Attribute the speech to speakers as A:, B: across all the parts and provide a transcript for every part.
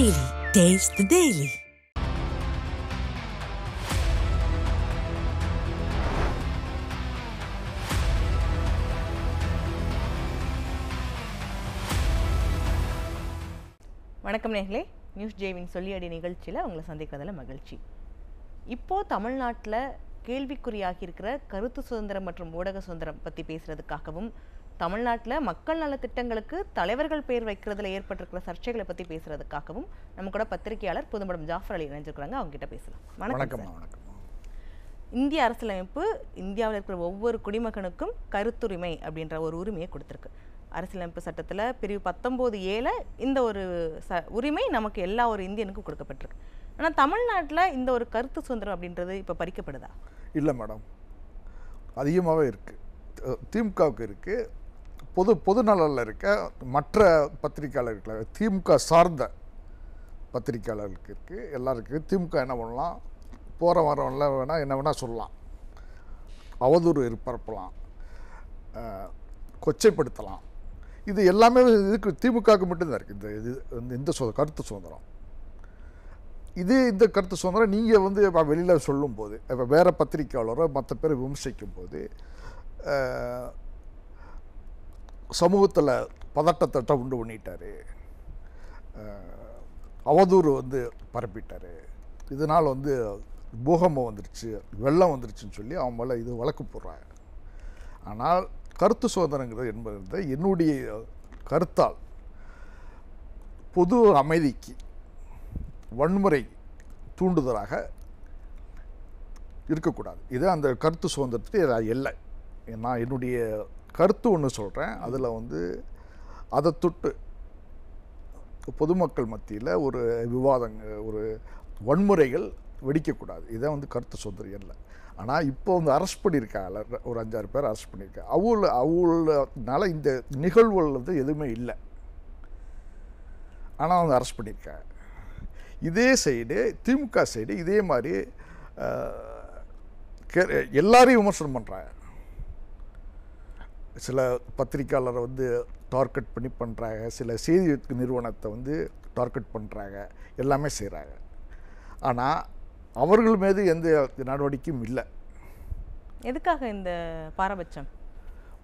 A: Daily. Taste the Daily.
B: வணக்கம் நேர்களே, news ஜேவின் சொல்லியடி நிகழ்ச்சியில் உங்களை சந்திக்கிறதுல மகிழ்ச்சி. இப்போது தமிழ்நாட்டில் கேள்விக்குறியாகி இருக்கிற கருத்து சுதந்திரம் மற்றும் ஊடக சுதந்திரம் பற்றி பேசுகிறதுக்காகவும், தமிழ்நாட்டில் மக்கள் நல திட்டங்களுக்கு தலைவர்கள் பேர் வைக்கிறதுல ஏற்பட்டிருக்கிற சர்ச்சைகளை பற்றி பேசுகிறதுக்காகவும் நம்ம கூட பத்திரிகையாளர் புதுமடம் ஜாஃபர் அலி இணைஞ்சிருக்கிறாங்க. அவங்க கிட்ட பேசலாம். வணக்கம். இந்திய அரசியலமைப்பு இந்தியாவில் இருக்கிற ஒவ்வொரு குடிமகனுக்கும் கருத்துரிமை அப்படின்ற ஒரு உரிமையை கொடுத்துருக்கு. அரசியலமைப்பு சட்டத்தில் பிரிவு 19A இந்த ஒரு உரிமை நமக்கு எல்லா ஒரு இந்தியனுக்கும் கொடுக்கப்பட்டிருக்கு. ஆனால் தமிழ்நாட்டில் இந்த ஒரு கருத்து சுதந்திரம் அப்படின்றது இப்போ பறிக்கப்படுதா?
C: இல்லை மேடம், அதிகமாகவே இருக்குது. திமுகவுக்கு இருக்குது, பொது நலனில் இருக்க மற்ற பத்திரிகையாளர்கள், திமுக சார்ந்த பத்திரிகையாளர்களுக்கு இருக்குது, எல்லாருக்கும். திமுக என்ன பண்ணலாம், போகிற வரவெல்லாம் வேணால் என்ன வேணால் சொல்லலாம், அவதூறு பரப்பலாம், கொச்சைப்படுத்தலாம். இது எல்லாமே இதுக்கு திமுகவுக்கு மட்டும்தான் இருக்குது. இந்த கருத்து சுதந்திரம். இந்த கருத்து சுதந்திரம் நீங்கள் வந்து இப்போ வெளியில் சொல்லும்போது, இப்போ வேறு பத்திரிக்கையாளரோ மற்ற பேரை விமர்சிக்கும் போது சமூகத்தில் பதட்டத்தை உண்டு பண்ணிட்டார், அவதூறு வந்து பரப்பிட்டார், இதனால் வந்து பூகம்பம் வந்துருச்சு, வெள்ளம் வந்துருச்சுன்னு சொல்லி அவங்க மேலே இது வழக்கு போடுறாங்க. ஆனால் கருத்து சுதந்திரங்கிறது என்பது என்னுடைய கருத்தால் பொது அமைதிக்கு வன்முறை தூண்டுதலாக இருக்கக்கூடாது. இது அந்த கருத்து சுதந்திரத்துக்கு இல்லை. நான் என்னுடைய கருத்து ஒன்று சொல்கிறேன், அதில் வந்து அதை தொட்டு பொதுமக்கள் மத்தியில் ஒரு விவாதங்கள், ஒரு வன்முறைகள் வெடிக்கக்கூடாது. இதான் வந்து கருத்து சுதந்திரம் இல்லை. ஆனால் இப்போ வந்து அரெஸ்ட் பண்ணியிருக்காங்க, ஒரு 5-6 பேர் அரெஸ்ட் பண்ணியிருக்காங்க. அவங்களால இந்த நிகழ்வுகள் வந்து எதுவுமே இல்லை, ஆனால் அவங்க அரெஸ்ட் பண்ணியிருக்காங்க. இதே சைடு திமுக சைடு இதே மாதிரி எல்லாரையும் விமர்சனம் பண்ணுறாங்க. சில பத்திரிக்கையாளரை வந்து டார்கெட் பண்ணி பண்ணுறாங்க, சில செய்தி நிறுவனத்தை வந்து டார்கெட் பண்ணுறாங்க, எல்லாமே செய்கிறாங்க. ஆனால் அவர்கள் மீது எந்த நடவடிக்கையும் இல்லை. எதுக்காக இந்த பாரபட்சம்?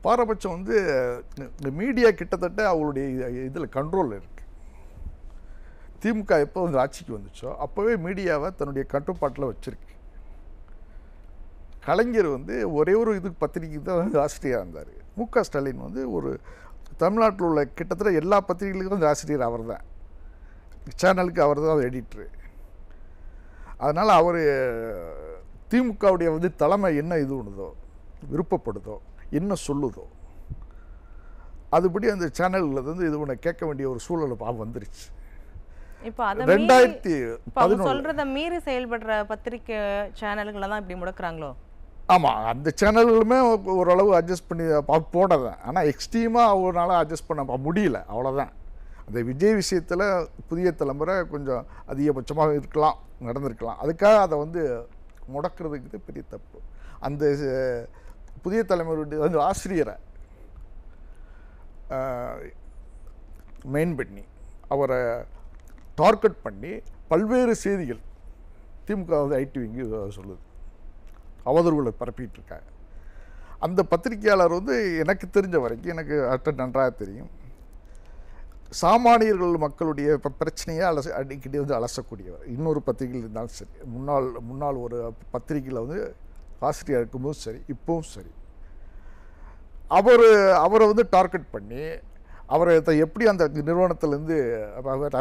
C: பாரபட்சம் வந்து இந்த மீடியா கிட்டத்தட்ட அவங்களுடைய இதில் கண்ட்ரோல் இருக்குது. திமுக எப்போ வந்து ஆட்சிக்கு வந்துச்சோ அப்போவே மீடியாவை தன்னுடைய கட்டுப்பாட்டில் வச்சுருக்கு. கலைஞர் வந்து ஒரே ஒரு இதுக்கு பத்திரிகை தான் வந்து ஆசிரியராக இருந்தார். மு.க. ஸ்டாலின் வந்து ஒரு தமிழ்நாட்டில் உள்ள கிட்டத்தட்ட எல்லா பத்திரிகைகளுக்கும் வந்து ஆசிரியர் அவர் தான், சேனலுக்கு அவர் தான் எடிட்ரு. அதனால் அவர் திமுகவுடைய வந்து தலைமை என்ன இது பண்ணுதோ, விருப்பப்படுதோ, என்ன சொல்லுதோ அதுபடி அந்த சேனல்கள் வந்து இது பண்ண கேட்க வேண்டிய ஒரு சூழல் வந்துருச்சு.
B: இப்போ 2011 சொல்கிறத மீறி செயல்படுற பத்திரிக்கை சேனல்களை தான் இப்படி முடக்கிறாங்களோ? ஆமாம், அந்த சேனல்களுமே ஓரளவு அட்ஜஸ்ட் பண்ணி போடதான். ஆனால் எக்ஸ்ட்ரீமாக அவரால் அட்ஜஸ்ட் பண்ண முடியல, அவ்வளோதான். அந்த விஜய் விஷயத்தில் புதிய தலைமுறை கொஞ்சம் அதிகபட்சமாக இருக்கலாம், நடந்திருக்கலாம். அதுக்காக அதை வந்து முடக்கிறதுக்கு பெரிய தப்பு. அந்த புதிய தலைமுறையுடைய வந்து ஆசிரியரை மெயின் பண்ணி அவரை டார்கெட் பண்ணி பல்வேறு செய்திகள் திமுக வந்து ஐடி விங்கு சொல்லுது, அவதூறுகளை பரப்பிட்டு இருக்காங்க. அந்த பத்திரிகையாளர் வந்து எனக்கு தெரிஞ்ச வரைக்கும், எனக்கு நன்றாக தெரியும், சாமானியர்கள் மக்களுடைய இப்போ பிரச்சனையை அடிக்கடி வந்து அலசக்கூடியவர். இன்னொரு பத்திரிகையில் இருந்தாலும் சரி, முன்னாள் ஒரு பத்திரிகையில் வந்து ஆசிரியர் இருக்கும்போதும் சரி, இப்போவும் சரி, அவரை வந்து டார்கெட் பண்ணி அவரை எப்படி அந்த நிறுவனத்திலேருந்து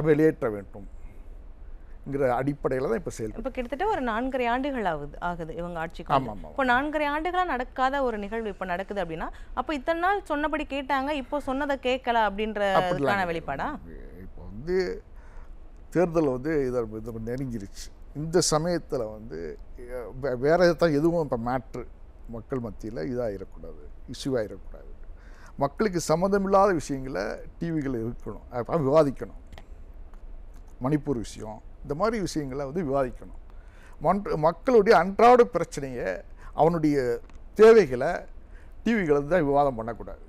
B: வெளியேற்ற வேண்டும்ங்கிற அடிப்படையில் தான் இப்போ செயல்படும். இப்போ கிட்டத்தட்ட ஒரு 4.5 ஆண்டுகள் ஆகுது இவங்க ஆட்சிக்கு. ஆமாம். இப்போ 4.5 ஆண்டுகளாக நடக்காத ஒரு நிகழ்வு இப்போ நடக்குது அப்படின்னா, அப்போ இத்தனை நாள் சொன்னபடி கேட்டாங்க, இப்போ சொன்னதை கேட்கல அப்படின்றதுக்கான வெளிப்பாடா? இப்போ வந்து தேர்தல் வந்து இதை நெருங்கிருச்சு. இந்த சமயத்தில் வந்து வேறு எதுவும் இப்போ மேட்ரு மக்கள் மத்தியில் இதாகிடக்கூடாது, இஷ்யூவாகிடக்கூடாது. மக்களுக்கு சம்மந்தமில்லாத விஷயங்களை டிவிகள் இருக்கணும், விவாதிக்கணும். மணிப்பூர் விஷயம், இந்த மாதிரி விஷயங்களை வந்து விவாதிக்கணும். மக்களுடைய அன்றாட பிரச்சனையை, அவனுடைய தேவைகளை டிவிகளை தான் விவாதம் பண்ணக்கூடாது.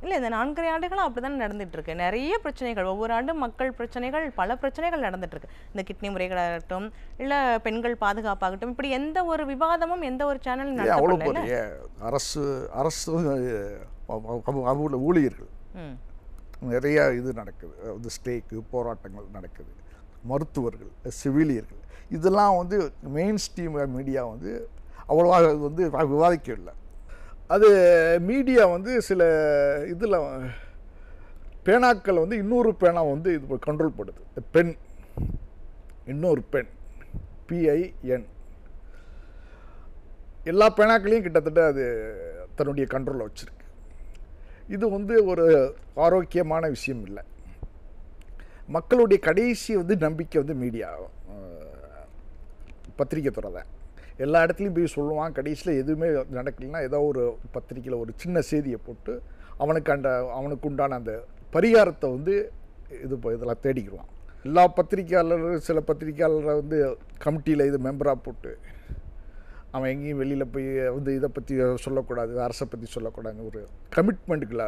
D: இல்லை, இந்த 4 ஆண்டுகளும் அப்படி தானே நடந்துட்டு இருக்கு. நிறைய பிரச்சனைகள், ஒவ்வொரு ஆண்டும் மக்கள் பிரச்சனைகள், பல பிரச்சனைகள் நடந்துட்டு இருக்கு. இந்த கிட்னி முறைகளாகட்டும், இல்லை பெண்கள் பாதுகாப்பாகட்டும், இப்படி எந்த ஒரு விவாதமும் எந்த ஒரு சேனலும் நடத்தப்படல.
C: அரசு ஊழியர்கள் நிறைய இது நடக்குது, வந்து ஸ்ட்ரைக்கு போராட்டங்கள் நடக்குது. மருத்துவர்கள், செவிலியர்கள், இதெல்லாம் வந்து மெயின் ஸ்ட்ரீம் மீடியா வந்து அவ்வளோவா வந்து விவாதிக்கவில்லை. அது மீடியா வந்து சில இதில் பேனாக்கள் வந்து இன்னொரு பேனா வந்து இது கண்ட்ரோல் பண்ணுது. பெண், இன்னொரு பெண், PIN, எல்லா பேனாக்களையும் கிட்டத்தட்ட அது தன்னுடைய கண்ட்ரோலில் வச்சுருக்கு. இது வந்து ஒரு ஆரோக்கியமான விஷயம் இல்லை. மக்களுடைய கடைசி வந்து நம்பிக்கை வந்து மீடியா, பத்திரிக்கை துறை தான். எல்லா இடத்துலையும் போய் சொல்லுவான், கடைசியில் எதுவுமே நடக்கலைன்னா ஏதோ ஒரு பத்திரிக்கையில் ஒரு சின்ன செய்தியை போட்டு அவனுக்கு உண்டான அந்த பரிகாரத்தை வந்து இதெல்லாம் தேடிக்கிடுவான். எல்லா பத்திரிக்கையாளரும் சில பத்திரிக்கையாளரை வந்து கமிட்டியில் இது மெம்பராக போட்டு அவன் எங்கேயும் வெளியில் போய் வந்து இதை பற்றி சொல்லக்கூடாது, அரசை பற்றி சொல்லக்கூடாதுன்னு ஒரு கமிட்மெண்ட்டுக்குள்ள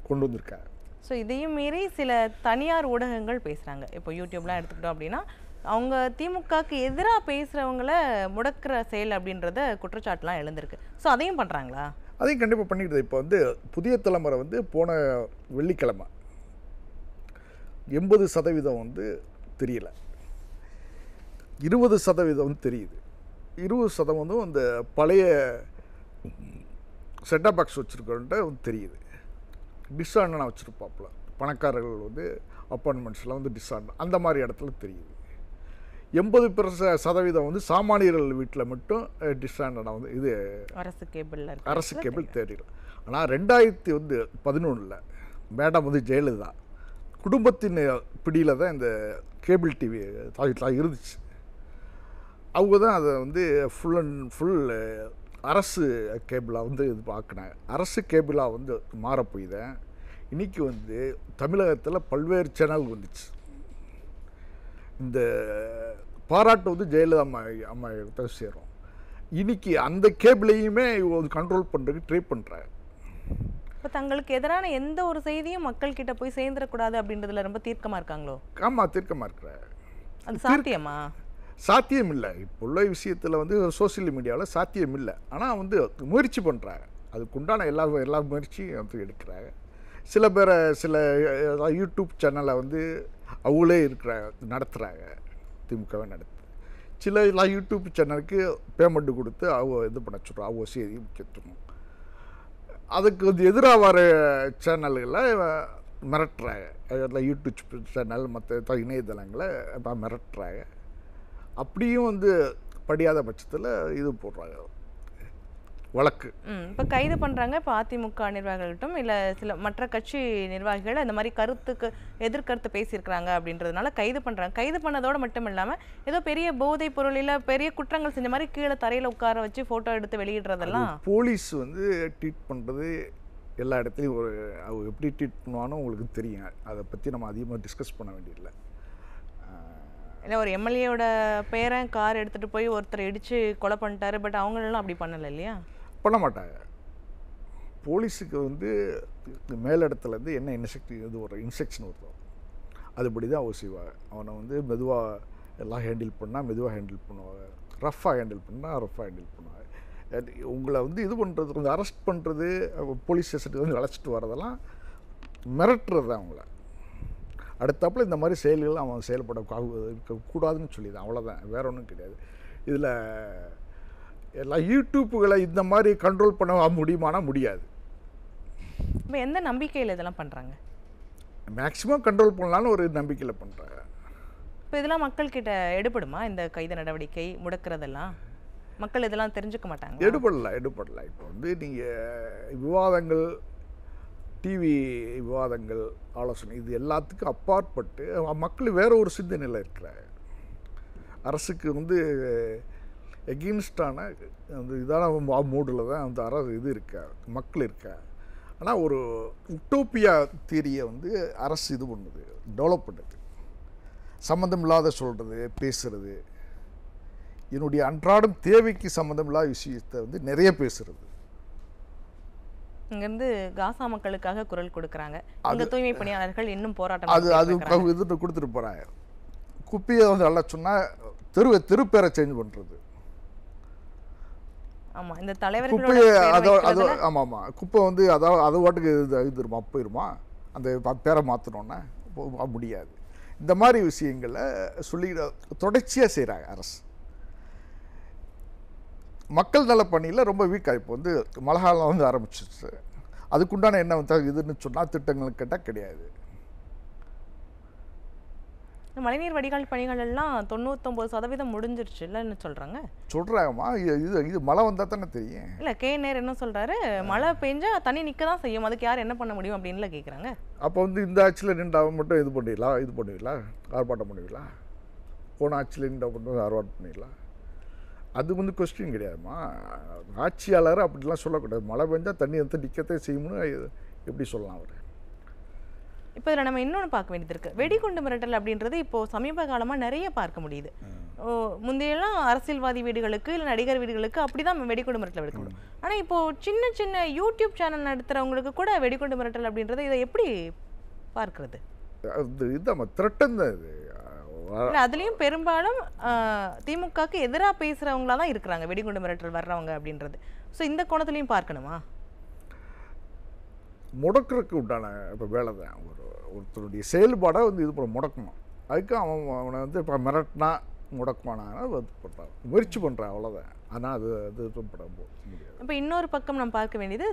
C: கொண்டு வந்திருக்காங்க.
D: ஸோ இதையும் மீறி சில தனியார் ஊடகங்கள் பேசுகிறாங்க. இப்போ யூடியூப்லாம் எடுத்துக்கிட்டோம் அப்படின்னா, அவங்க திமுகவுக்கு எதிராக பேசுகிறவங்கள முடக்கிற செயல் அப்படின்றத குற்றச்சாட்டுலாம் எழுந்திருக்கு. ஸோ அதையும் பண்ணுறாங்களா?
C: அதையும் கண்டிப்பாக பண்ணிக்கிட்டு. இப்போ வந்து புதிய தலைமுறை வந்து போன வெள்ளிக்கிழமை 80% வந்து தெரியல, 20% வந்து தெரியுது. 20% அந்த பழைய செட்டப் பாக்ஸ் வச்சுருக்கோன்ட்டு வந்து தெரியுது. டிஸ்ஆன்னா வச்சுருப்பாப்புல, பணக்காரர்கள் வந்து அப்பார்ட்மெண்ட்ஸில் வந்து டிஸ்ஆன் அந்த மாதிரி இடத்துல தெரியுது. 80% வந்து சாமானியர்கள் வீட்டில் மட்டும் டிஸ்ஆண்டனா வந்து இது அரசு கேபிள் தெரியல. ஆனால் 2011 மேடம் வந்து ஜெயலலிதா குடும்பத்தின் பிடியில் தான் இந்த கேபிள் டிவி இருந்துச்சு. அவங்க தான் அதை வந்து ஃபுல் அண்ட் ஃபுல் அரசு கேபிளாக வந்து இது பார்க்கினாங்க. அரசு கேபிளாக வந்து மாற போய் தான் இன்றைக்கி வந்து தமிழகத்தில் பல்வேறு சேனல் வந்துச்சு. இந்த பாராட்டு வந்து ஜெயலலிதா அம்மா சேரும். இன்றைக்கி அந்த கேபிளையுமே இவங்க கண்ட்ரோல் பண்ணுறதுக்கு ட்ரை பண்ணுறாங்க.
D: இப்போ தங்களுக்கு எதிரான எந்த ஒரு செய்தியும் மக்கள்கிட்ட போய் சேர்ந்துடக்கூடாது அப்படின்றதுல ரொம்ப தீர்க்கமாக இருக்காங்களோ?
C: ஆமாம், தீர்க்கமாக இருக்கிறாங்க.
D: அது சாத்தியமா?
C: சாத்தியம் இல்லை. இப்போ உள்ள விஷயத்தில் வந்து சோசியல் மீடியாவில் சாத்தியம் இல்லை. ஆனால் வந்து முயற்சி பண்ணுறாங்க, அதுக்குண்டான எல்லா முயற்சியும் வந்து எடுக்கிறாங்க. சில பேரை சில யூடியூப் சேனலை வந்து அவங்களே நடத்துகிறாங்க, திமுகவே நடத்து. சில யூடியூப் சேனலுக்கு பேமெண்ட்டு கொடுத்து அவங்க இது பண்ண சொல்கிறோம், அவங்க செய்தி முக்கியத்துவம். அதுக்கு வந்து எதிராக வர சேனல்களை மிரட்டுறாங்க, யூடியூப் சேனல் மற்ற இணையதளங்களை மிரட்டுறாங்க. அப்படியும் வந்து படியாத பட்சத்தில் இது போடுறாங்க வழக்கு.
D: இப்போ கைது பண்ணுறாங்க. இப்போ அதிமுக நிர்வாகிகள்கிட்டும் இல்லை சில மற்ற கட்சி நிர்வாகிகள் அந்த மாதிரி எதிர்கருத்து பேசியிருக்கிறாங்க அப்படின்றதுனால கைது பண்ணுறாங்க. கைது பண்ணதோடு மட்டும் இல்லாமல் ஏதோ பெரிய போதைப் பொருளில் பெரிய குற்றங்கள் செஞ்ச மாதிரி கீழே தரையில் உட்கார வச்சு ஃபோட்டோ எடுத்து வெளியிடுறதெல்லாம்
C: போலீஸ் வந்து ட்ரீட் பண்ணுறது எல்லா இடத்துலையும் அவங்க எப்படி ட்ரீட் பண்ணுவானோ உங்களுக்கு தெரியும். அதை பற்றி நம்ம அதிகமாக டிஸ்கஸ் பண்ண வேண்டியதில்லை.
D: இல்லை, ஒரு எம்எல்ஏவோட பேரன் கார் எடுத்துகிட்டு போய் ஒருத்தர் இடித்து கொலை பண்ணிட்டாரு. பட் அவங்களெல்லாம் அப்படி பண்ணலை இல்லையா?
C: பண்ண மாட்டாங்க. போலீஸுக்கு வந்து மேலிடத்துலேருந்து என்ன இன்ஸ்ட்ரக்ஷன் வருதோ அதுபடி தான் அவங்க செய்வாங்க. அவனை வந்து மெதுவாக எல்லாம் ஹேண்டில் பண்ணால் மெதுவாக ஹேண்டில் பண்ணுவாங்க, ரஃப்பாக ஹேண்டில் பண்ணால் ரஃப்பாக ஹேண்டில் பண்ணுவாங்க. உங்களை வந்து இது பண்ணுறது, கொஞ்சம் அரெஸ்ட் பண்ணுறது, போலீஸ் ஸ்டேஷனுக்கு வந்து அழைச்சிட்டு வரதெல்லாம் மிரட்டுறது தான். அவங்கள அடுத்தாப்புல இந்த மாதிரி செயல்கள் அவன் செயல்படக்கூடாதுன்னு சொல்லி தான், அவ்வளோதான், வேற ஒன்றும் கிடையாது. இதில் எல்லா யூடியூப்புகளை இந்த மாதிரி கண்ட்ரோல் பண்ண முடியுமானா முடியாது.
D: இப்போ எந்த நம்பிக்கையில் இதெல்லாம் பண்ணுறாங்க?
C: மேக்ஸிமம் கண்ட்ரோல் பண்ணலான்னு ஒரு நம்பிக்கையில் பண்ணுறாங்க.
D: இப்போ இதெல்லாம் மக்கள்கிட்ட எடுபடுமா? இந்த கைது நடவடிக்கை முடக்கிறதெல்லாம் மக்கள் இதெல்லாம் தெரிஞ்சுக்க மாட்டாங்க?
C: எடுபடல. இப்போ வந்து நீங்கள் விவாதங்கள், டிவி விவாதங்கள், ஆலோசனை, இது எல்லாத்துக்கும் அப்பாற்பட்டு மக்கள் வேற ஒரு சிந்தனையில் இருக்கிறாங்க. அரசுக்கு வந்து எகெயின்ஸ்டான அந்த இதான மூடில் தான் அந்த அரசு இது இருக்கா, மக்கள் இருக்கா. ஆனால் ஒரு உட்டோப்பியா தியரியை வந்து அரசு இது பண்ணுது, டெவலப் பண்ணுது. சம்மந்தம் இல்லாத சொல்கிறது, பேசுகிறது, என்னுடைய அன்றாடம் தேவைக்கு சம்மந்தம் இல்லாத விஷயத்தை வந்து நிறைய பேசுகிறது.
D: இங்கேருந்து காசா மக்களுக்காக குரல் கொடுக்குறாங்க. இங்கே தூய்மை பணியாளர்கள் இன்னும் போராட்டம்
C: இது கொடுத்துட்டு போகிறாங்க. குப்பையை வந்து நல்லா சொன்னால் தெருப்பேரை சேஞ்ச் பண்ணுறது.
D: ஆமாம், இந்த தலைவர்கள்
C: குப்பையை ஆமாம் குப்பை வந்து அது வாட்டுக்கு இது இருமா போயிருமா அந்த பேரை மாற்றணுன்னா முடியாது. இந்த மாதிரி விஷயங்களை சொல்லி தொடர்ச்சியாக செய்கிறாங்க அரசு. மக்கள் நல பணியில் ரொம்ப வீக்காக இப்போ வந்து மழை காலம் வந்து ஆரம்பிச்சிச்சு. அதுக்குண்டான என்ன வந்து இதுன்னு சொன்னால் திட்டங்கள் கேட்டால் கிடையாது.
D: மழைநீர் வடிகால் பணிகள் எல்லாம் 99% முடிஞ்சிருச்சு இல்லைன்னு
C: சொல்கிறாங்கம்மா. இது மழை வந்தால் தானே தெரியும்.
D: இல்லை நேர் என்ன சொல்கிறாரு, மழை பெஞ்சா தண்ணி நிற்க தான் செய்யும், அதுக்கு யார் என்ன பண்ண முடியும் அப்படின்ல கேட்குறாங்க.
C: அப்போ வந்து இந்த ஆட்சியில் நின்றா மட்டும் இது பண்ணுவீங்களா ஆர்ப்பாட்டம் பண்ணுவீங்களா? போன ஆட்சியில் நின்றா மட்டும் ஆர்ப்பாட்டம் பண்ணுவீங்களா? அது வந்து கொஸ்டின் கிடையாதுமா. ஆட்சியாளர் அப்படிலாம் சொல்லக்கூடாது. மழை பெஞ்சால் தண்ணி எடுத்து நிற்கத்தே செய்யணும்னு எப்படி சொல்லலாம் அவர்?
D: இப்போ இதில் நம்ம இன்னொன்று பார்க்க வேண்டியது இருக்குது. வெடிகுண்டு மிரட்டல் அப்படின்றது இப்போது சமீப காலமாக நிறைய பார்க்க முடியுது. முந்தையெல்லாம் அரசியல்வாதி வீடுகளுக்கு இல்லை நடிகர் வீடுகளுக்கு அப்படி தான் வெடிகுண்டு மிரட்டல் எடுக்க முடியும். ஆனால் இப்போது சின்ன சின்ன யூடியூப் சேனல் நடத்துகிறவங்களுக்கு கூட வெடிகுண்டு மிரட்டல் அப்படின்றது இதை எப்படி பார்க்குறது?
C: இதுதான் த்ரெட்டன் தான் இது.
D: அதுலேயும் பெரும்பாலும் திமுகவுக்கு எதிராக பேசுகிறவங்களா தான் இருக்கிறாங்க வெடிகுண்டு மிரட்டல் வர்றவங்க அப்படின்றது. ஸோ இந்த கோணத்துலையும் பார்க்கணுமா?
C: முடக்கிறதுக்கு உண்டான இப்போ வேலை தான். ஒருத்தருடைய செயல்பாடை வந்து இது பண்ண முடக்கணும். அதுக்கு அவனை வந்து இப்போ மிரட்டினா முடக்குமானா முயற்சி பண்ணுறான், அவ்வளோதான். ஆனால் அது பட முடியாது.
D: இப்போ இன்னொரு பக்கம் நம்ம பார்க்க வேண்டியது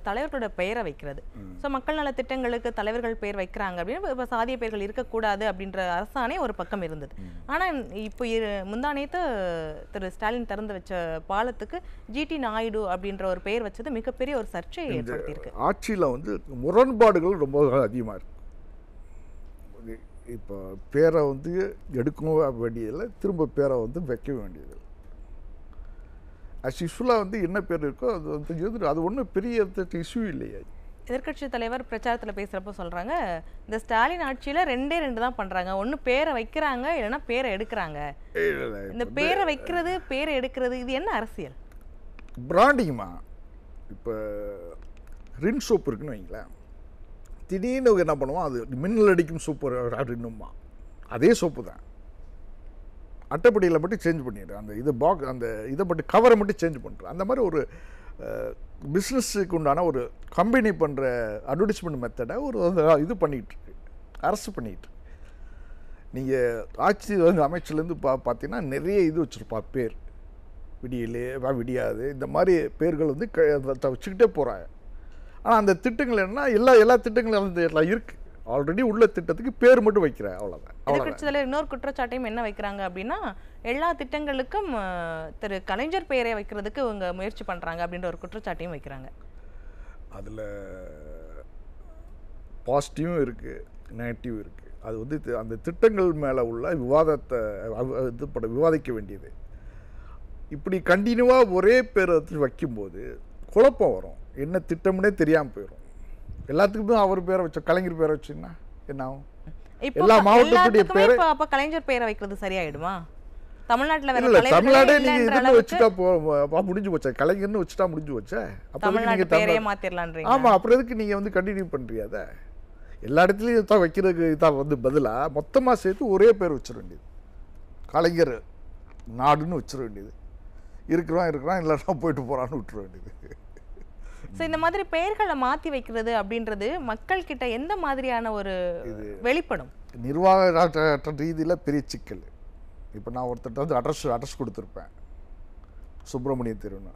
D: தலைவர்களோட பெயரை வைக்கிறது. ஸோ மக்கள் நல திட்டங்களுக்கு தலைவர்கள் பெயர் வைக்கிறாங்க அப்படின்னு இப்போ சாதிய பெயர்கள் இருக்கக்கூடாது அப்படின்ற அரசாணை ஒரு பக்கம் இருந்தது. ஆனால் இப்போ முந்தானேத்து திரு ஸ்டாலின் திறந்து வச்ச பாலத்துக்கு ஜிடி நாயுடு அப்படின்ற ஒரு பெயர் வச்சது மிகப்பெரிய ஒரு சர்ச்சையை ஏற்படுத்தியிருக்கு.
C: ஆட்சியில் வந்து முரண்பாடுகள் ரொம்ப அதிகமாக இருக்கு. இப்போ பேரை வந்து எடுக்கவும் வேண்டியதில்லை, திரும்ப பேரை வந்து வைக்க வேண்டியதில்லை. யூஸ்வலாக வந்து என்ன பேர் இருக்கோ அது வந்து அது ஒன்றும் பெரிய இஷ்யூ இல்லையா?
D: எதிர்கட்சி தலைவர் பிரச்சாரத்தில் பேசுகிறப்போ சொல்கிறாங்க, இந்த ஸ்டாலின் ஆட்சியில் 2 தான் பண்ணுறாங்க. ஒன்று பேரை வைக்கிறாங்க, இல்லைன்னா பேரை எடுக்கிறாங்க. இந்த பேரை வைக்கிறது பேரை எடுக்கிறது இது என்ன அரசியல்?
C: பிராண்டிங்மா. இப்போ ரின் சோப்பு இருக்குன்னு வைங்களேன், திடீர்னு என்ன பண்ணுவோம், அது மின்னல் அடிக்கும் சோப்பு அப்படின்னுமா, அதே சோப்பு தான். அட்டைப்படியில் மட்டும் சேஞ்ச் பண்ணிடுறேன், அந்த இது அந்த இதை மட்டும் கவரை மட்டும் சேஞ்ச் பண்ணுறேன். அந்த மாதிரி ஒரு பிஸ்னஸுக்கு உண்டான ஒரு கம்பெனி பண்ணுற அட்வர்டைஸ்மெண்ட் மெத்தடை ஒரு இது பண்ணிகிட்ருக்கு, அரசு பண்ணிகிட்டு. நீங்கள் ஆட்சி வந்து அமைச்சிலேருந்து பார்த்தீங்கன்னா நிறைய இது வச்சுருப்பா பேர், விடியலே விடியாது, இந்த மாதிரி பேர்கள் வந்து வச்சுக்கிட்டே போகிறாங்க. ஆனால் அந்த திட்டங்கள் என்னன்னா எல்லா திட்டங்களும் வந்து எல்லாம் இருக்குது. ஆல்ரெடி உள்ள திட்டத்துக்கு பேர் மட்டும் வைக்கிறேன், அவ்வளோதான்.
D: எதிர்கட்சியில் இன்னொரு குற்றச்சாட்டையும் என்ன வைக்கிறாங்க அப்படின்னா, எல்லா திட்டங்களுக்கும் திரு கலைஞர் பெயரை வைக்கிறதுக்கு இவங்க முயற்சி பண்ணுறாங்க அப்படின்ற ஒரு குற்றச்சாட்டையும் வைக்கிறாங்க.
C: அதில் பாசிட்டிவும் இருக்குது, நெகட்டிவ் இருக்குது. அது வந்து அந்த திட்டங்கள் மேலே உள்ள விவாதத்தை விவாதிக்க வேண்டியது. இப்படி கண்டினியூவாக ஒரே பேரை வைக்கும்போது குழப்பம் வரும், என்ன திட்டம்னே தெரியாமல் போயிடும். எல்லாத்துக்குமே அவர் பேரை வச்ச கலைஞர் பேரை வச்சுன்னா என்ன ஆகும்? எல்லா மாவட்டத்துடைய பேரை
D: அப்போ கலைஞர் பேரை வைக்கிறது சரியாயிடுமா? தமிழ்நாட்டில்
C: தமிழ்நாடே நீங்கள் இதுன்னு வச்சுட்டா முடிஞ்சு போச்சா, கலைஞர்னு வச்சுட்டா முடிஞ்சு போச்சா? அப்போ நீங்கள்
D: பேரையே மாற்றிடலான்றீங்க.
C: ஆமாம், அப்புறம் எதுக்கு நீங்கள் வந்து கண்டினியூ பண்ணுறீங்க? அதை எல்லா இடத்துலையும் தான் வைக்கிறதுக்கு இதான் வந்து பதிலாக மொத்தமாக சேர்த்து ஒரே பேர் வச்சிட வேண்டியது, கலைஞர் நாடுன்னு வச்சிட வேண்டியது. இருக்கிறான் இல்லைன்னா போயிட்டு போகிறான்னு விட்டுற வேண்டியது.
D: ஸோ இந்த மாதிரி பெயர்களை மாற்றி வைக்கிறது அப்படின்றது மக்கள் கிட்ட எந்த மாதிரியான ஒரு வெளிப்படும்?
C: நிர்வாக ரீதியில் பெரிய சிக்கல். இப்போ நான் ஒருத்தர் வந்து அட்ரஸ் கொடுத்துருப்பேன், சுப்பிரமணிய தெருன்னு.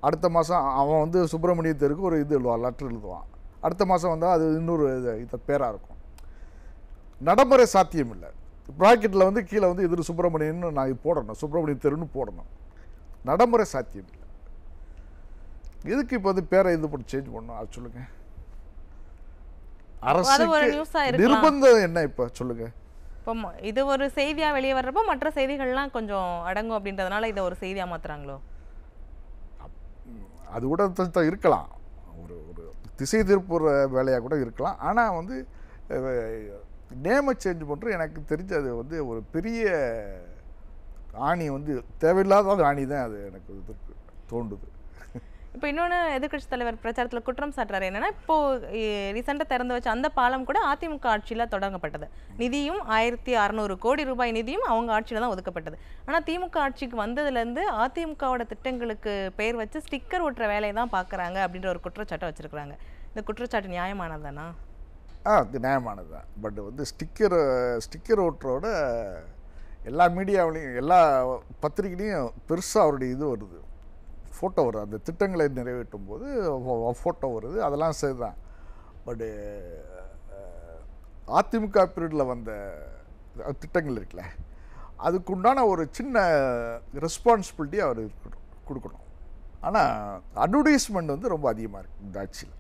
C: அடுத்த மாதம் அவன் வந்து சுப்பிரமணிய தெருக்கு ஒரு இது எழுதுவான், லெட்டர் எழுதுவான். அடுத்த மாதம் வந்தால் அது இன்னொரு இது பேராக இருக்கும். நடைமுறை சாத்தியம் இல்லை. ப்ராக்கெட்டில் வந்து கீழே வந்து இது சுப்பிரமணியன்னு நான் இது போடணும், சுப்பிரமணிய தெருன்னு போடணும். நடைமுறை சாத்தியம் இல்லை. எதுக்கு இப்போ வந்து பேரை இது பண்ணி சேஞ்ச் பண்ணணும்? அது சொல்லுங்க. அரசு நிர்பந்தம் என்ன இப்போ சொல்லுங்க?
D: இப்போ இது ஒரு செய்தியாக வெளியே வர்றப்போ மற்ற செய்திகள்லாம் கொஞ்சம் அடங்கும் அப்படின்றதுனால இதை ஒரு செய்தியாக மாற்றுறாங்களோ?
C: அது கூட இருக்கலாம், ஒரு திசை திருப்புற வேலையாக கூட இருக்கலாம். ஆனால் வந்து நேமை சேஞ்ச் பண்ணுறது எனக்கு தெரிஞ்ச அது வந்து ஒரு பெரிய ஆணி, வந்து தேவையில்லாத ஆணி தான் அது எனக்கு தோன்றுது.
D: இப்போ இன்னொன்று எதிர்க்கட்சி தலைவர் பிரச்சாரத்தில் குற்றம் சாட்டுறாரு என்னன்னா, இப்போ ரீசெண்டாக திறந்து வச்ச அந்த பாலம் கூட அதிமுக ஆட்சியில் தொடங்கப்பட்டது. நிதியும் 1600 கோடி ரூபாய் நிதியும் அவங்க ஆட்சியில் தான் ஒதுக்கப்பட்டது. ஆனால் திமுக ஆட்சிக்கு வந்ததுலேருந்து அதிமுகவோட திட்டங்களுக்கு பெயர் வச்சு ஸ்டிக்கர் ஒட்டுற வேலையை தான் பார்க்குறாங்க அப்படின்ற ஒரு குற்றச்சாட்டை வச்சிருக்கிறாங்க. இந்த குற்றச்சாட்டு நியாயமானதானா?
C: அது நியாயமானது தான். பட் வந்து ஸ்டிக்கர் ஓட்டுறோட எல்லா மீடியாவிலையும் எல்லா பத்திரிகைலையும் பெருசாக அவருடைய இது வருது, ஃபோட்டோ வருது. அந்த திட்டங்களை நிறைவேற்றும் போது ஃபோட்டோ வருது, அதெல்லாம் சரிதான். பட்டு அதிமுக பீரியடில் வந்த திட்டங்கள் இருக்குல்ல, அதுக்குண்டான ஒரு சின்ன ரெஸ்பான்சிபிலிட்டி அவர் கொடுக்கணும். ஆனால் அட்வர்டைஸ்மெண்ட் வந்து ரொம்ப அதிகமாக இருக்குது இந்த ஆட்சியில்.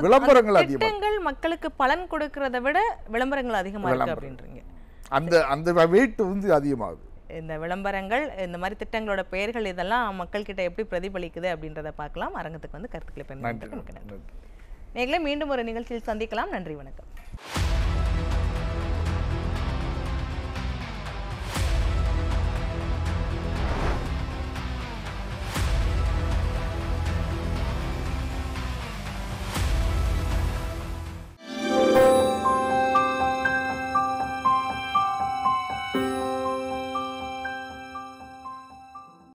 C: விளம்பரங்கள் அதிகமாக,
D: மக்களுக்கு பலன் கொடுக்கறத விட விளம்பரங்கள் அதிகமாக இருக்கு அப்படின்றீங்க.
C: அந்த வெயிட் வந்து அதிகமாகுது.
D: இந்த விளம்பரங்கள், இந்த மாதிரி திட்டங்களோட பெயர்கள் இதெல்லாம் மக்கள்கிட்ட எப்படி பிரதிபலிக்குது அப்படின்றத பார்க்கலாம். அரங்கத்துக்கு வந்து கருத்துக்களை பயன்படுத்த. நேயர்களே, மீண்டும் ஒரு நிகழ்ச்சியில் சந்திக்கலாம். நன்றி, வணக்கம்.